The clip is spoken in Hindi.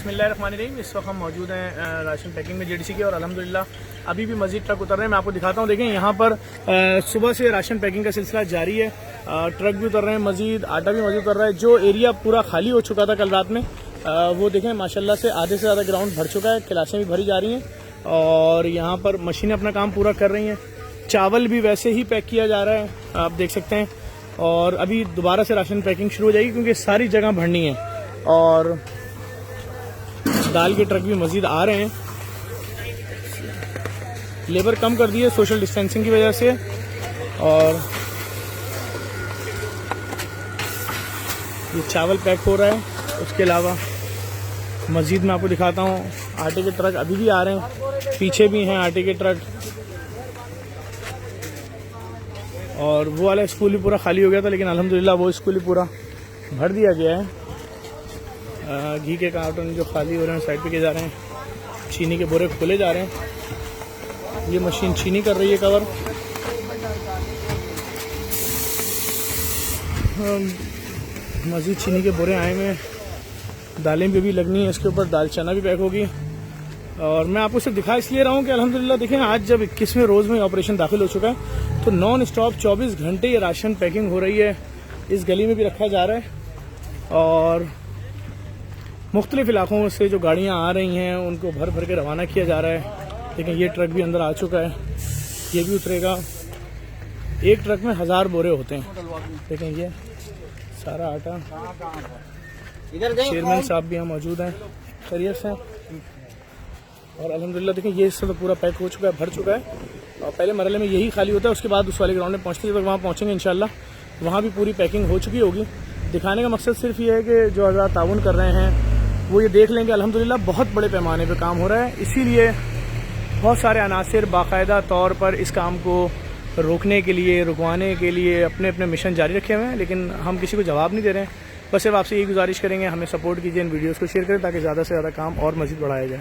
बिस्मिल्लाहिर्रहमानिर्रहीम। इस वक्त हम मौजूद हैं राशन पैकिंग में जेडीसी के, और अल्हम्दुलिल्लाह अभी भी मजीद ट्रक उतर रहे हैं। मैं आपको दिखाता हूँ। देखें यहाँ पर सुबह से राशन पैकिंग का सिलसिला जारी है। ट्रक भी उतर रहे हैं, मजीद आटा भी मजीद उतर रहा है। जो एरिया पूरा खाली हो चुका था कल रात में, वो देखें माशाल्लाह से आधे से ज़्यादा ग्राउंड भर चुका है। क्लासें भी भरी जा रही हैं और यहाँ पर मशीनें अपना काम पूरा कर रही हैं। चावल भी वैसे ही पैक किया जा रहा है, आप देख सकते हैं। और अभी दोबारा से राशन पैकिंग शुरू हो जाएगी क्योंकि सारी जगह भरनी है। और दाल के ट्रक भी मजीद आ रहे हैं। लेबर कम कर दी है सोशल डिस्टेंसिंग की वजह से। और ये चावल पैक हो रहा है। उसके अलावा मजीद मैं आपको दिखाता हूँ, आटे के ट्रक अभी भी आ रहे हैं, पीछे भी हैं आटे के ट्रक। और वो वाला स्कूल भी पूरा खाली हो गया था, लेकिन अल्हम्दुलिल्लाह वो स्कूल भी पूरा भर दिया गया है। घी के कार्टन जो खाली हो रहे हैं साइड पे किए जा रहे हैं, चीनी के बोरे खोले जा रहे हैं। ये मशीन चीनी कर रही है कवर। मज़ीद चीनी के बोरे आए में दालें भी लगनी है, इसके ऊपर दाल चना भी पैक होगी। और मैं आपको सिर्फ दिखा इसलिए रहा हूँ कि अल्हम्दुलिल्लाह देखें, आज जब 21वें रोज़ में ऑपरेशन दाखिल हो चुका है तो नॉन स्टॉप 24 घंटे ये राशन पैकिंग हो रही है। इस गली में भी रखा जा रहा है और मुख्तलिफ इलाकों से जो गाड़ियाँ आ रही हैं उनको भर भर के रवाना किया जा रहा है। लेकिन ये ट्रक भी अंदर आ चुका है, ये भी उतरेगा। एक ट्रक में 1000 बोरे होते हैं। देखें ये सारा आटा। चेयरमैन साहब भी यहाँ मौजूद हैं, खैरियत से। और अल्हम्दुलिल्लाह देखें ये सब तो पूरा पैक हो चुका है, भर चुका है। और पहले मरहले में यही खाली होता है, उसके बाद उस वाले ग्राउंड में पहुँचते तक वहाँ पहुँचेंगे इंशाल्लाह, वहाँ भी पूरी पैकिंग हो चुकी होगी। दिखाने का मकसद सिर्फ ये है कि जो हज़रात ताउन कर रहे हैं वो ये देख लें कि अल्हम्दुलिल्लाह बहुत बड़े पैमाने पे काम हो रहा है। इसीलिए बहुत सारे अनासिर बाकायदा तौर पर इस काम को रोकने के लिए, रुकवाने के लिए अपने अपने मिशन जारी रखे हुए हैं, लेकिन हम किसी को जवाब नहीं दे रहे हैं। बस सिर्फ आपसे यही गुजारिश करेंगे, हमें सपोर्ट कीजिए, इन वीडियोज़ को शेयर करें ताकि ज़्यादा से ज़्यादा काम और मज़ीद बढ़ाया जाए।